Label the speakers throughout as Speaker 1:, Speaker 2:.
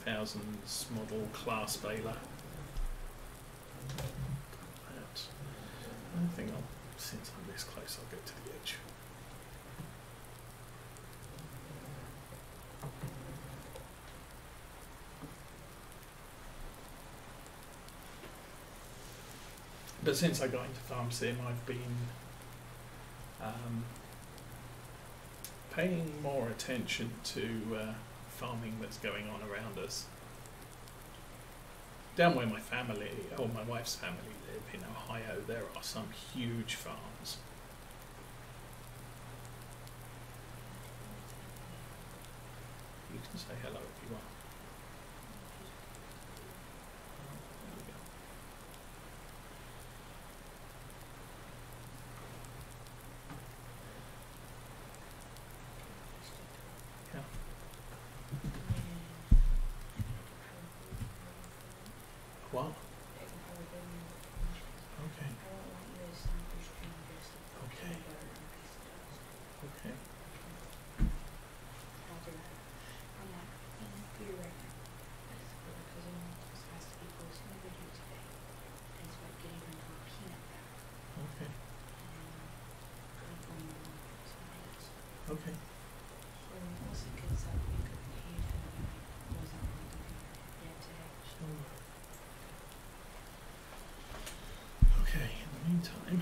Speaker 1: 2000s model class baler. That. I think since I'm this close, I'll go to the edge. But since I got into farm sim, I've been paying more attention to farming that's going on around us. Down where my family, or my wife's family, live in Ohio, there are some huge farms. You can say hello if you want. There we go. Yeah. What? Okay. Okay. Okay. Okay. Okay. Okay, in the meantime.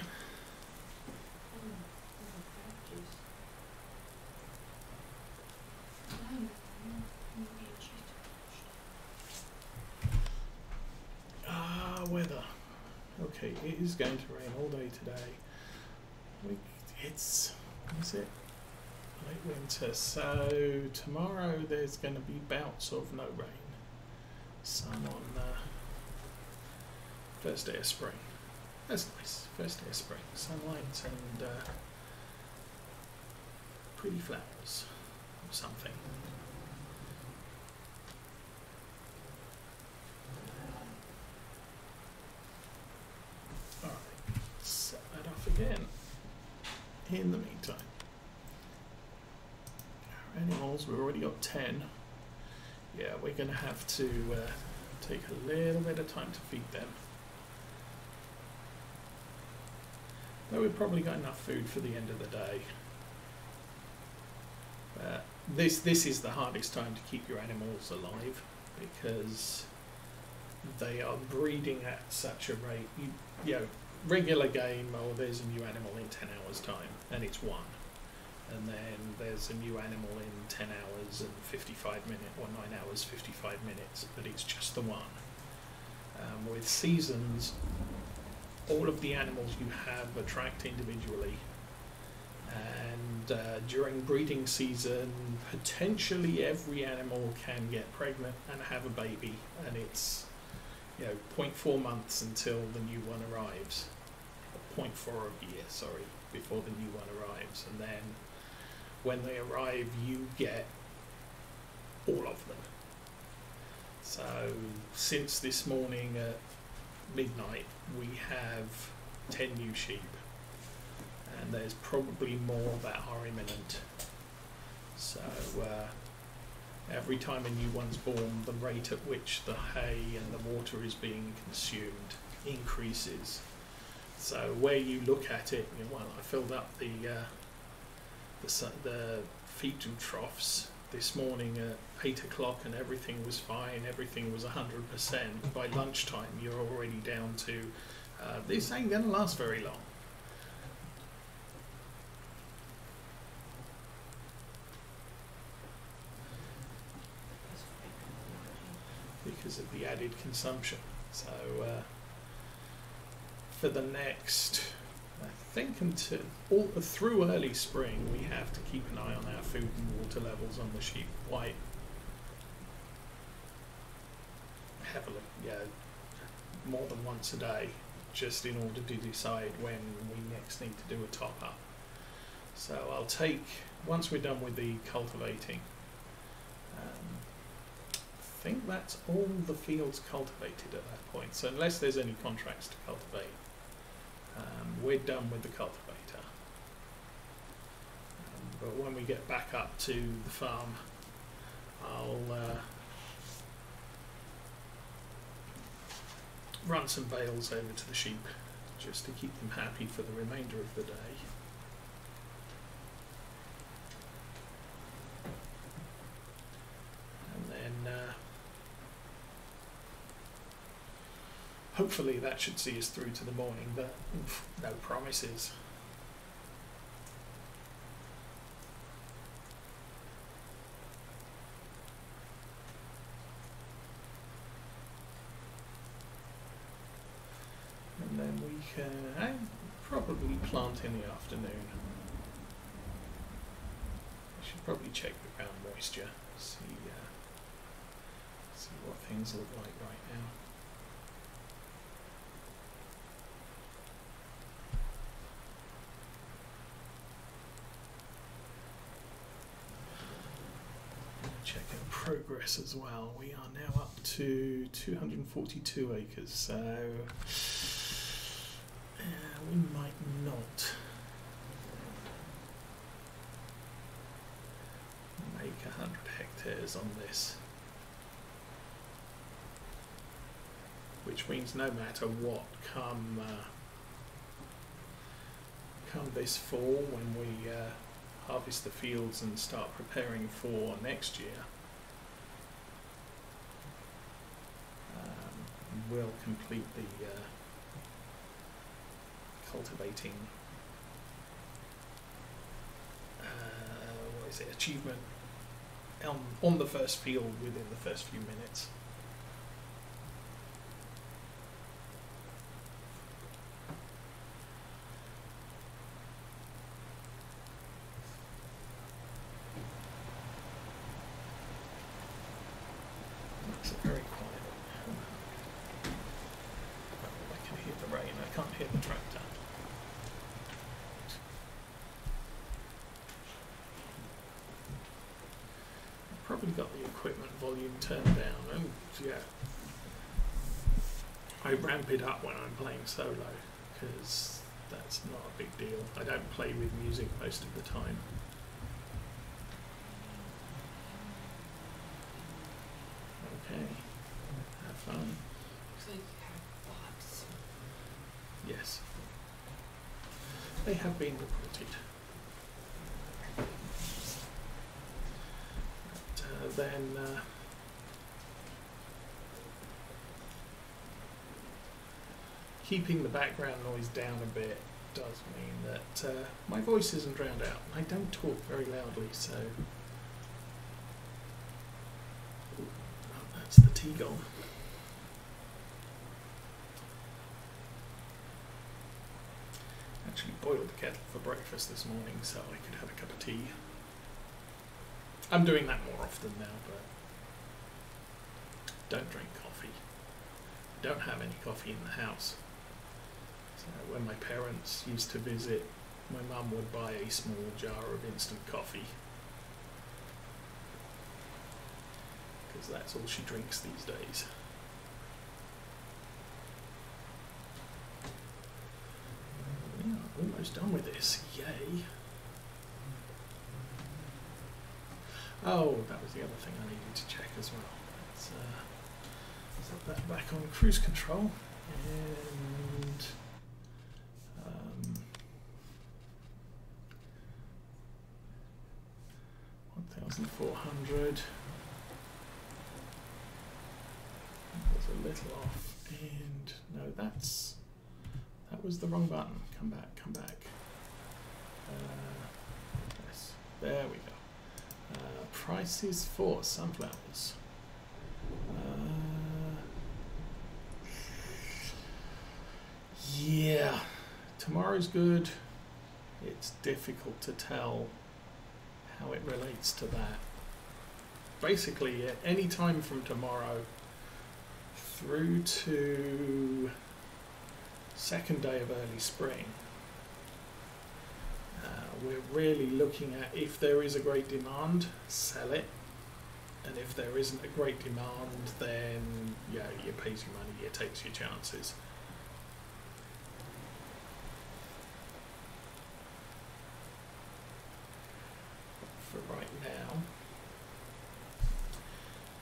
Speaker 1: Weather. Okay, it is going to rain all day today. Is it late winter? So tomorrow there's going to be bouts of no rain. Some on first day of spring. That's nice. First day of spring. Sunlight and pretty flowers or something. Alright, set that off again. In the meantime, our animals, we've already got 10. Yeah, we're going to have to take a little bit of time to feed them. Though we've probably got enough food for the end of the day. This is the hardest time to keep your animals alive because they are breeding at such a rate. You know, regular game, or there's a new animal in 10 hours time, and it's one. And then there's a new animal in 10 hours and 55 minutes, or 9 hours, 55 minutes, but it's just the one. With seasons, all of the animals you have attract individually, and during breeding season, potentially every animal can get pregnant and have a baby, and it's 0.4 months until the new one arrives, 0.4 a year, sorry, before the new one arrives, and then when they arrive you get all of them. So since this morning at midnight we have 10 new sheep, and there's probably more that are imminent. So every time a new one's born, the rate at which the hay and the water is being consumed increases. So where you look at it, well, I filled up the feed and troughs this morning at 8 o'clock and everything was fine, everything was 100%. By lunchtime you're already down to, this ain't going to last very long. Because of the added consumption. So for the next, I think through early spring, we have to keep an eye on our food and water levels on the sheep quite heavily, more than once a day, just in order to decide when we next need to do a top up. So I'll take, once we're done with the cultivating, I think that's all the fields cultivated at that point. So unless there's any contracts to cultivate, we're done with the cultivator. But when we get back up to the farm, I'll run some bales over to the sheep just to keep them happy for the remainder of the day. And then hopefully that should see us through to the morning, but no promises. And then we can probably plant in the afternoon. I should probably check the ground moisture, see what things look like right now. Check our progress as well. We are now up to 242 acres, so we might not make 100 hectares on this, which means no matter what, come this fall when we harvest the fields and start preparing for next year, we'll complete the cultivating what is it, achievement on the first field within the first few minutes. It's very quiet. I can hear the rain, I can't hear the tractor. I've probably got the equipment volume turned down, and yeah, I ramp it up when I'm playing solo because that's not a big deal. I don't play with music most of the time. Okay, have fun.
Speaker 2: So you have bots.
Speaker 1: Yes, they have been reported. But, then keeping the background noise down a bit does mean that my voice isn't drowned out. I don't talk very loudly, so that's the tea gone. Actually boiled the kettle for breakfast this morning so I could have a cup of tea. I'm doing that more often now, but don't drink coffee. Don't have any coffee in the house. So when my parents used to visit, my mum would buy a small jar of instant coffee, because that's all she drinks these days. Yeah, almost done with this, yay. Oh, that was the other thing I needed to check as well. Let's set that back on cruise control, and 1,400. That was a little off, and no, that was the wrong button. Come back, come back. Yes, there we go. Prices for sunflowers. Yeah, tomorrow's good. It's difficult to tell how it relates to that. Basically, at any time from tomorrow through to second day of early spring, we're really looking at, if there is a great demand, sell it, and if there isn't a great demand, then yeah, you pays your money, you takes your chances. For right now,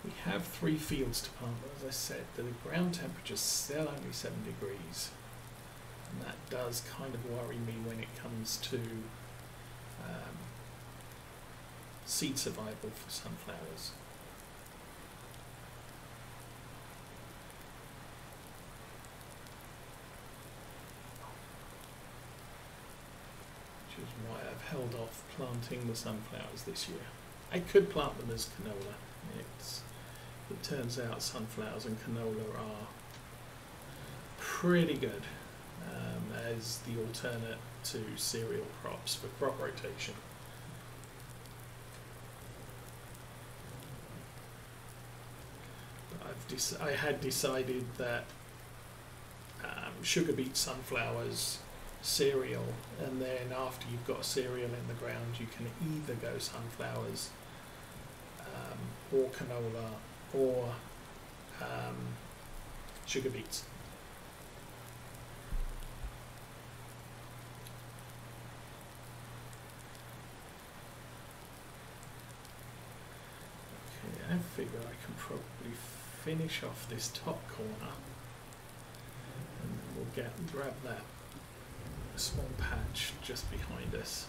Speaker 1: we have 3 fields to plant, but as I said, the ground temperature is still only 7 degrees. And that does kind of worry me when it comes to seed survival for sunflowers. Which is why I've held off planting the sunflowers this year. I could plant them as canola. It turns out sunflowers and canola are pretty good as the alternate to cereal crops for crop rotation. But I had decided that sugar beet, sunflowers, cereal, and then after you've got cereal in the ground, you can either go sunflowers or canola or sugar beets. Okay, I figure I can probably finish off this top corner, and then we'll grab that small patch just behind us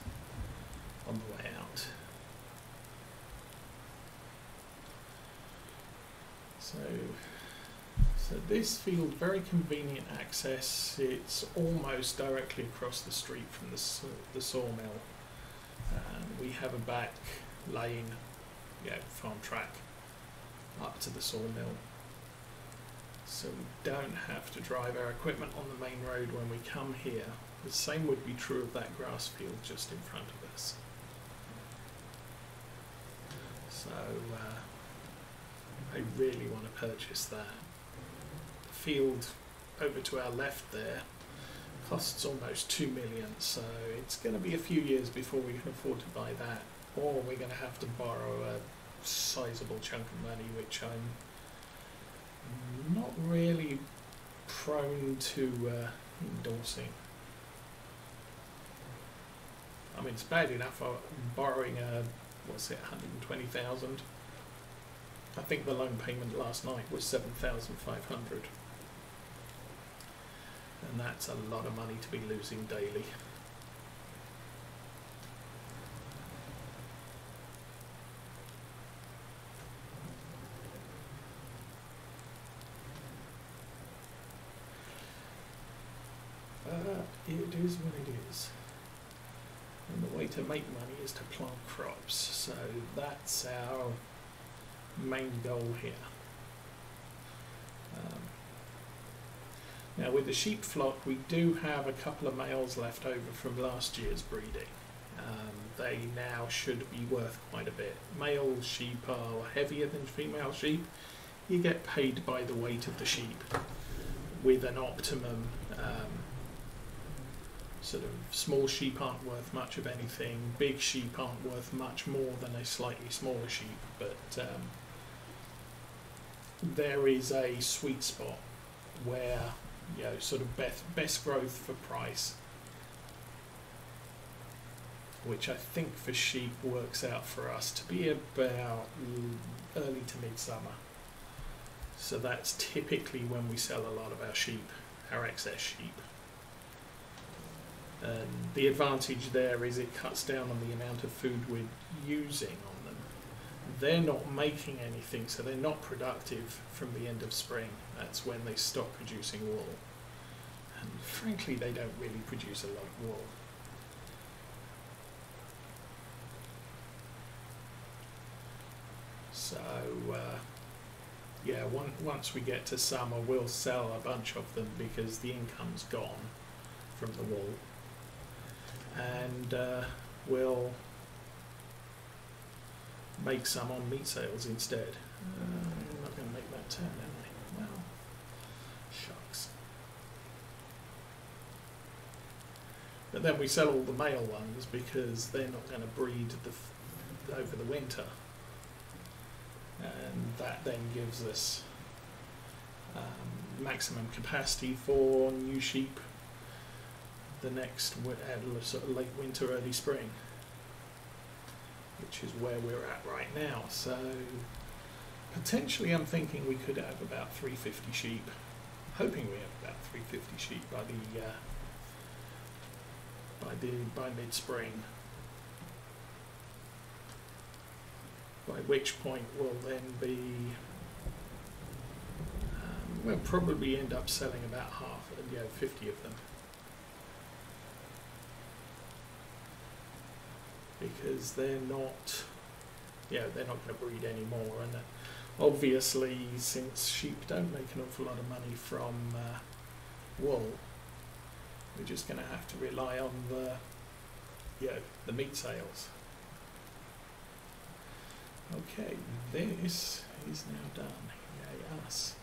Speaker 1: on the way out. So this field, very convenient access. It's almost directly across the street from the sawmill. We have a back lane, farm track up to the sawmill. So we don't have to drive our equipment on the main road when we come here. The same would be true of that grass field just in front of us. So I really want to purchase that. The field over to our left there costs almost 2 million, so it's going to be a few years before we can afford to buy that, or we're going to have to borrow a sizable chunk of money, which I'm not really prone to endorsing. I mean, it's bad enough borrowing what's it, 120,000. I think the loan payment last night was 7,500, and that's a lot of money to be losing daily. It is what it is. And the way to make money is to plant crops. So that's our main goal here. Now with the sheep flock, we do have a couple of males left over from last year's breeding. They now should be worth quite a bit. Male sheep are heavier than female sheep. You get paid by the weight of the sheep with an optimum. Sort of small sheep aren't worth much of anything, big sheep aren't worth much more than a slightly smaller sheep, but there is a sweet spot where, sort of best growth for price, which I think for sheep works out for us to be about early to midsummer. So that's typically when we sell a lot of our sheep, our excess sheep. And the advantage there is it cuts down on the amount of food we're using on them. They're not making anything, so they're not productive from the end of spring. That's when they stop producing wool. And frankly, they don't really produce a lot of wool. So, once we get to summer, we'll sell a bunch of them because the income's gone from the wool. And we'll make some on meat sales instead. I'm not going to make that turn, am I? Well, shucks. But then we sell all the male ones because they're not going to breed over the winter. And that then gives us maximum capacity for new sheep the next sort of late winter, early spring, which is where we're at right now. So Potentially I'm thinking we could have about 350 sheep, hoping we have about 350 sheep by mid-spring, by which point we'll then be we'll probably end up selling about half, 50 of them, because they're not going to breed anymore, and obviously since sheep don't make an awful lot of money from wool, we're just going to have to rely on the meat sales. Okay, this is now done. Yay us.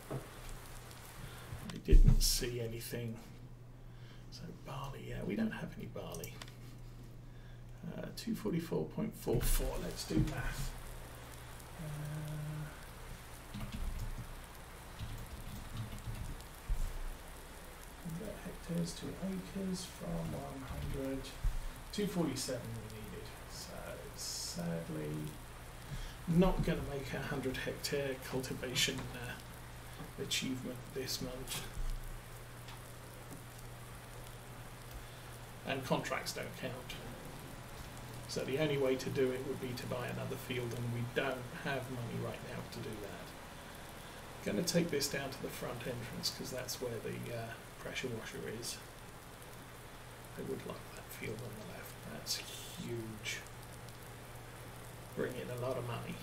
Speaker 1: I didn't see anything. So barley, we don't have any barley. 244.44, let's do math. Hectares to acres from 100, 247 we needed. So sadly, not going to make a 100-hectare cultivation achievement this month. And contracts don't count. So the only way to do it would be to buy another field, and we don't have money right now to do that. Going to take this down to the front entrance because that's where the pressure washer is. I would like that field on the left. That's huge. Bring in a lot of money.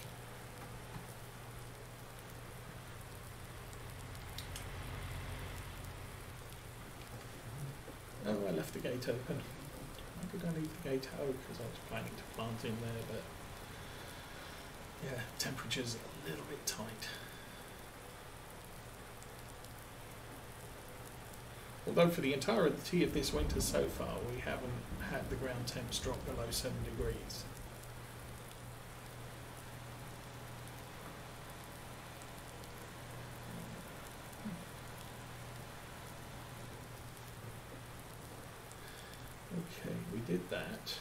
Speaker 1: Oh, I left the gate open. Why did I leave the gate open? Because I was planning to plant in there, but yeah, temperature's a little bit tight. Although for the entirety of this winter so far, we haven't had the ground temps drop below 7 degrees. Okay, we did that.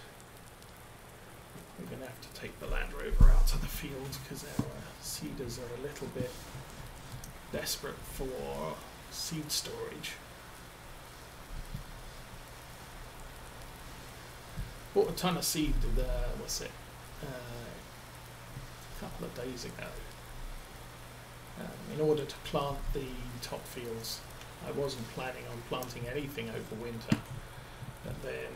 Speaker 1: We're going to have to take the Land Rover out to the field because our seeders are a little bit desperate for seed storage. Bought a ton of seed, a couple of days ago, in order to plant the top fields. I wasn't planning on planting anything over winter, but then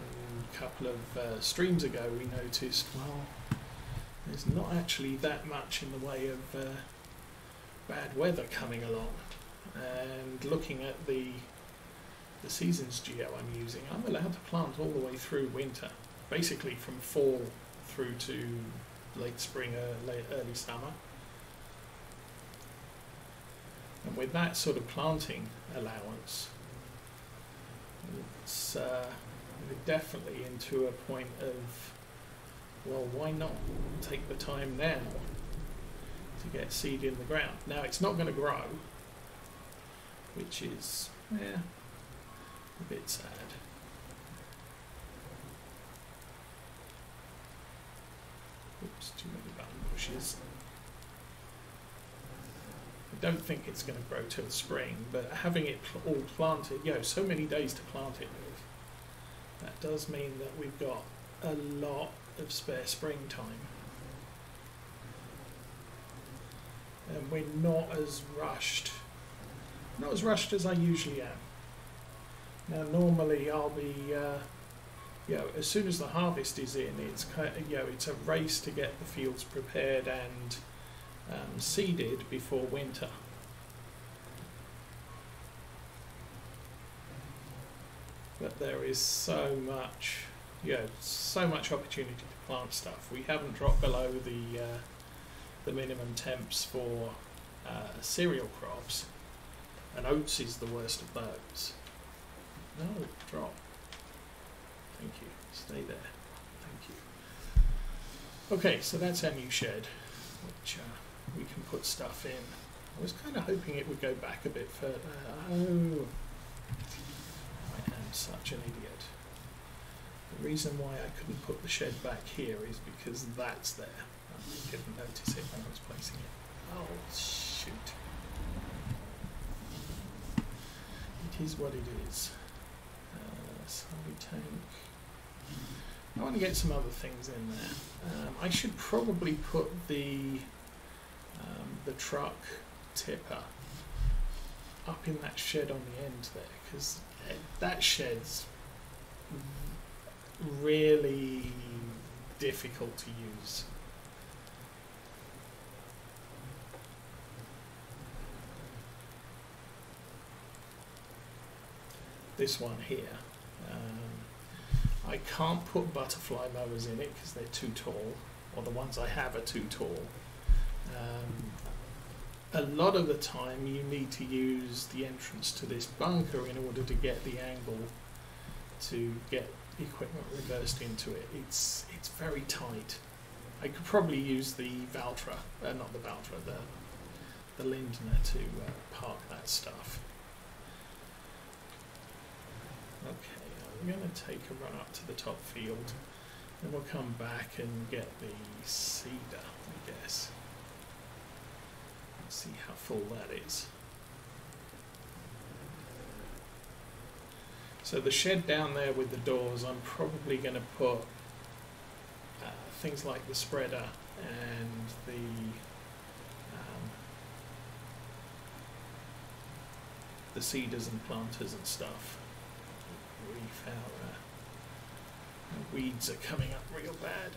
Speaker 1: a couple of streams ago we noticed, well, there's not actually that much in the way of bad weather coming along, and looking at the seasons geo I'm using, I'm allowed to plant all the way through winter. Basically from fall through to late spring or early summer. And with that sort of planting allowance, it's definitely into a point of, well, why not take the time now to get seed in the ground? Now it's not going to grow, which is, a bit sad. Oops, too many button pushes. I don't think it's going to grow till spring, but having it all planted, so many days to plant it with, that does mean that we've got a lot of spare spring time. And we're not as rushed as I usually am. Now normally I'll be as soon as the harvest is in, it's it's a race to get the fields prepared and seeded before winter. But there is so much opportunity to plant stuff. We haven't dropped below the minimum temps for cereal crops, and oats is the worst of those. No, drop. Thank you. Stay there. Thank you. Okay, so that's our new shed, which we can put stuff in. I was kind of hoping it would go back a bit further. Oh, I am such an idiot. The reason why I couldn't put the shed back here is because that's there. I didn't notice it when I was placing it. Oh, shoot. It is what it is. Sunny tank. I want to get some other things in there. I should probably put the truck tipper up in that shed on the end there, because that shed's really difficult to use. This one here, I can't put butterfly mowers in it because they're too tall, or the ones I have are too tall. A lot of the time you need to use the entrance to this bunker in order to get the angle to get equipment reversed into it. It's very tight. I could probably use the Valtra, not the Valtra, the Lindner to park that stuff. Okay, I'm going to take a run up to the top field, then we'll come back and get the cedar, I guess. See how full that is. So the shed down there with the doors, I'm probably going to put things like the spreader and the cedars and planters and stuff. Our weeds are coming up real bad.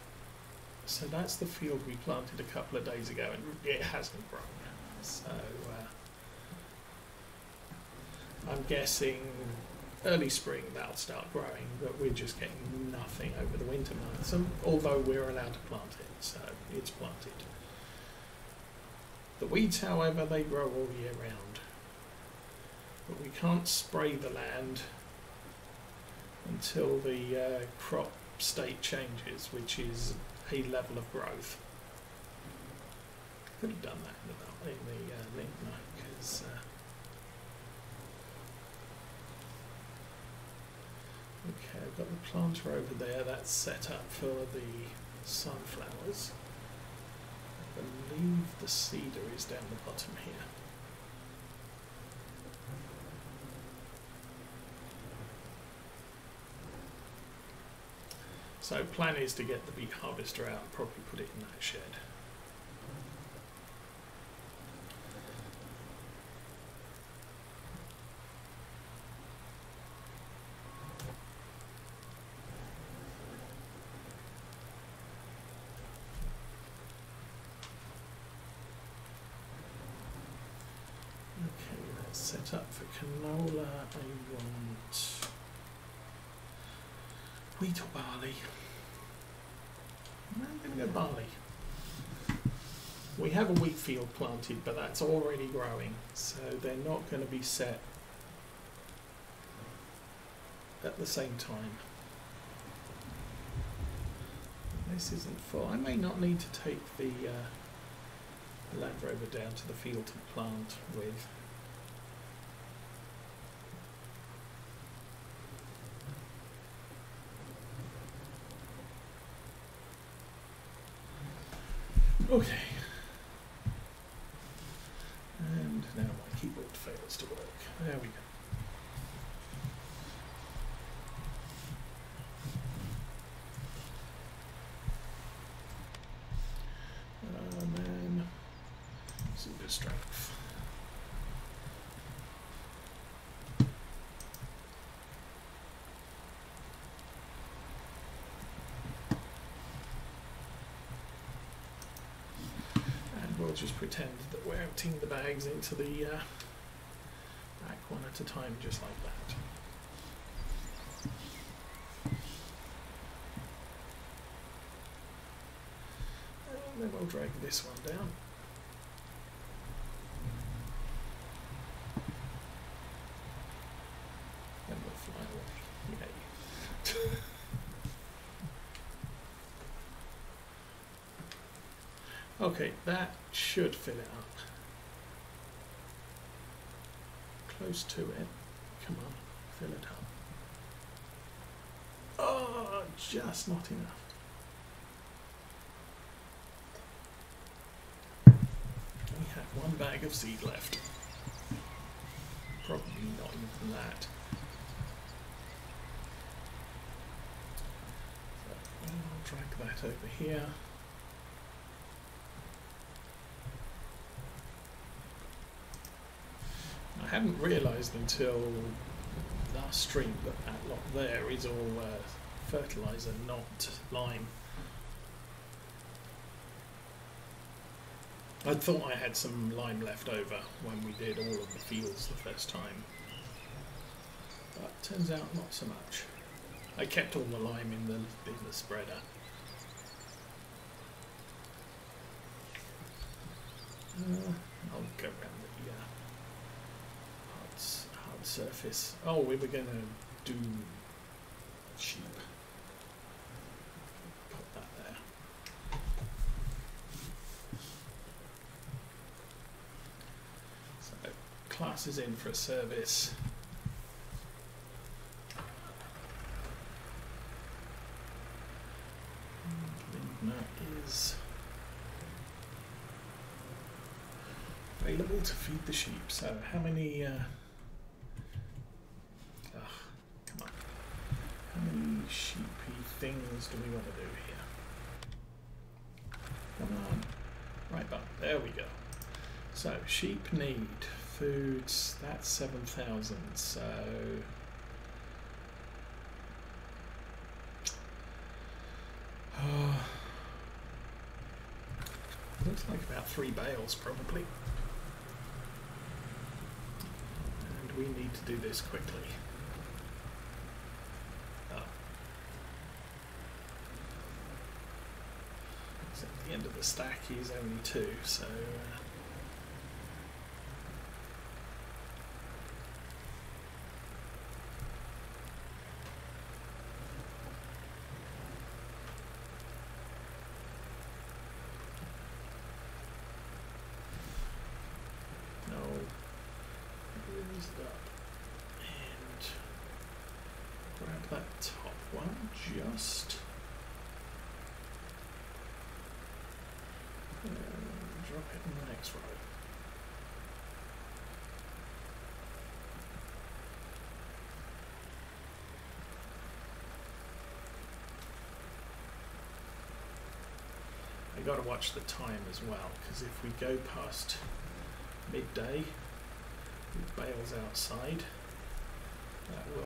Speaker 1: So that's the field we planted a couple of days ago, and it hasn't grown. So I'm guessing early spring they'll start growing, but we're just getting nothing over the winter months, and although we're allowed to plant it, so it's planted. The weeds, however, they grow all year round, but we can't spray the land until the crop state changes, which is a level of growth. Could have done that in the Lindner, because okay, I've got the planter over there. That's set up for the sunflowers. I believe the cedar is down the bottom here. So plan is to get the big harvester out and probably put it in that shed. Okay, that's set up for canola. I want wheat or barley. I'm going to go barley. We have a wheat field planted, but that's already growing, so they're not going to be set at the same time. This isn't full. I may not need to take the Land Rover down to the field to plant with. Okay. And now my keyboard fails to work. There we go. Man, super strength. We'll just pretend that we're emptying the bags into the back one at a time, just like that. And then we'll drag this one down. And we'll fly away. Yay. Okay, that should fill it up. Close to it. Come on, fill it up. Oh, just not enough. have one bag of seed left. Probably not even that. So I'll drag that over here. I hadn't realised until last stream that that lot there is all fertiliser, not lime. I thought I had some lime left over when we did all of the fields the first time, but turns out not so much. I kept all the lime in the spreader. I'll go around the hard surface. Oh, we were going to do sheep. Put that there. So class is in for a service. Lindner is available to feed the sheep. So how many come on. How many sheepy things do we want to do here? Come on. Right button. There we go. So sheep need foods, that's 7,000, so looks like about 3 bales probably. And we need to do this quickly. So at the end of the stack is only 2, so that top one just drop it in the next row. I got to watch the time as well, because if we go past midday with bales outside, that will